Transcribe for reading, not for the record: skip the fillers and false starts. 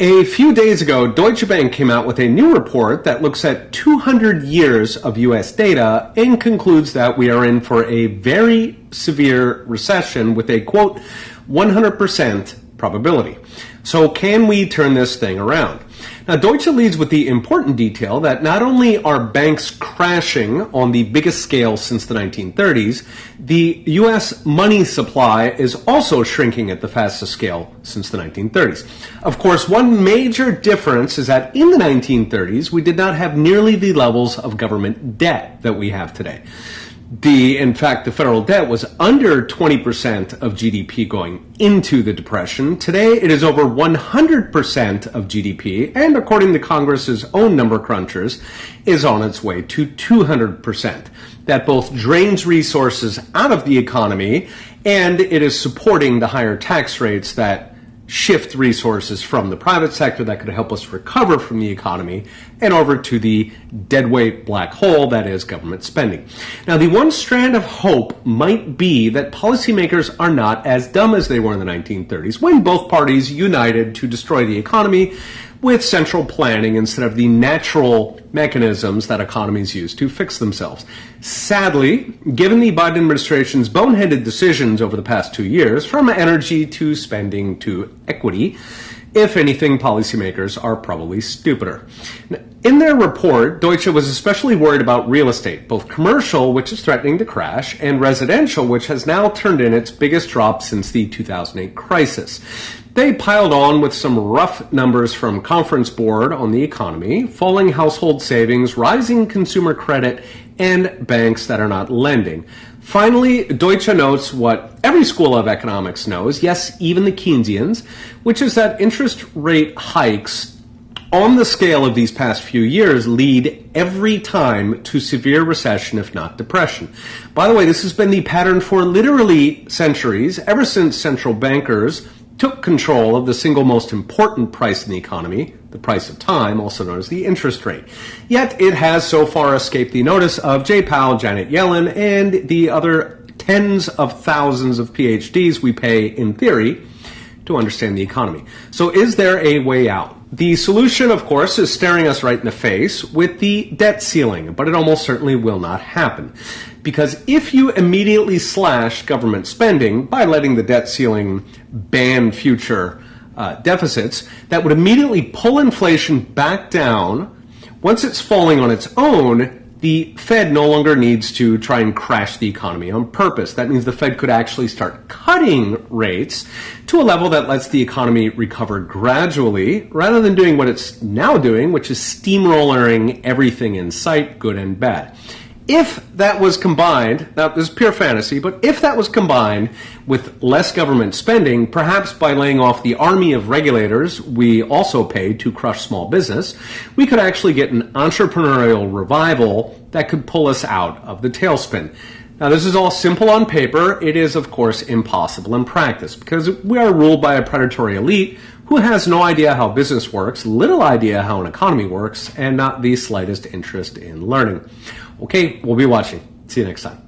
A few days ago, Deutsche Bank came out with a new report that looks at 200 years of U.S. data and concludes that we are in for a very severe recession with a, quote, 100% probability. So can we turn this thing around? Now, Deutsche leads with the important detail that not only are banks crashing on the biggest scale since the 1930s, the U.S. money supply is also shrinking at the fastest scale since the 1930s. Of course, one major difference is that in the 1930s, we did not have nearly the levels of government debt that we have today. In fact, the federal debt was under 20% of GDP going into the Depression. Today, it is over 100% of GDP, and according to Congress's own number crunchers, is on its way to 200%. That both drains resources out of the economy, and it is supporting the higher tax rates that shift resources from the private sector that could help us recover from the economy and over to the deadweight black hole that is government spending. Now, the one strand of hope might be that policymakers are not as dumb as they were in the 1930s when both parties united to destroy the economy with central planning instead of the natural mechanisms that economies use to fix themselves. Sadly, given the Biden administration's boneheaded decisions over the past 2 years, from energy to spending to equity, if anything, policymakers are probably stupider. In their report, Deutsche was especially worried about real estate, both commercial, which is threatening to crash, and residential, which has now turned in its biggest drop since the 2008 crisis. They piled on with some rough numbers from Conference Board on the economy, falling household savings, rising consumer credit, and banks that are not lending. Finally, Deutsche notes what every school of economics knows, yes, even the Keynesians, which is that interest rate hikes on the scale of these past few years lead every time to severe recession, if not depression. By the way, this has been the pattern for literally centuries, ever since central bankers took control of the single most important price in the economy, the price of time, also known as the interest rate. Yet it has so far escaped the notice of Jay Powell, Janet Yellen, and the other tens of thousands of PhDs we pay, in theory, to understand the economy. So is there a way out? The solution, of course, is staring us right in the face with the debt ceiling, but it almost certainly will not happen. Because if you immediately slash government spending by letting the debt ceiling ban future deficits, that would immediately pull inflation back down. Once it's falling on its own, the Fed no longer needs to try and crash the economy on purpose. That means the Fed could actually start cutting rates to a level that lets the economy recover gradually, rather than doing what it's now doing, which is steamrolling everything in sight, good and bad. If that was combined, now this is pure fantasy, but if that was combined with less government spending, perhaps by laying off the army of regulators we also pay to crush small business, we could actually get an entrepreneurial revival that could pull us out of the tailspin. Now, this is all simple on paper. It is, of course, impossible in practice because we are ruled by a predatory elite who has no idea how business works, little idea how an economy works, and not the slightest interest in learning. Okay, we'll be watching. See you next time.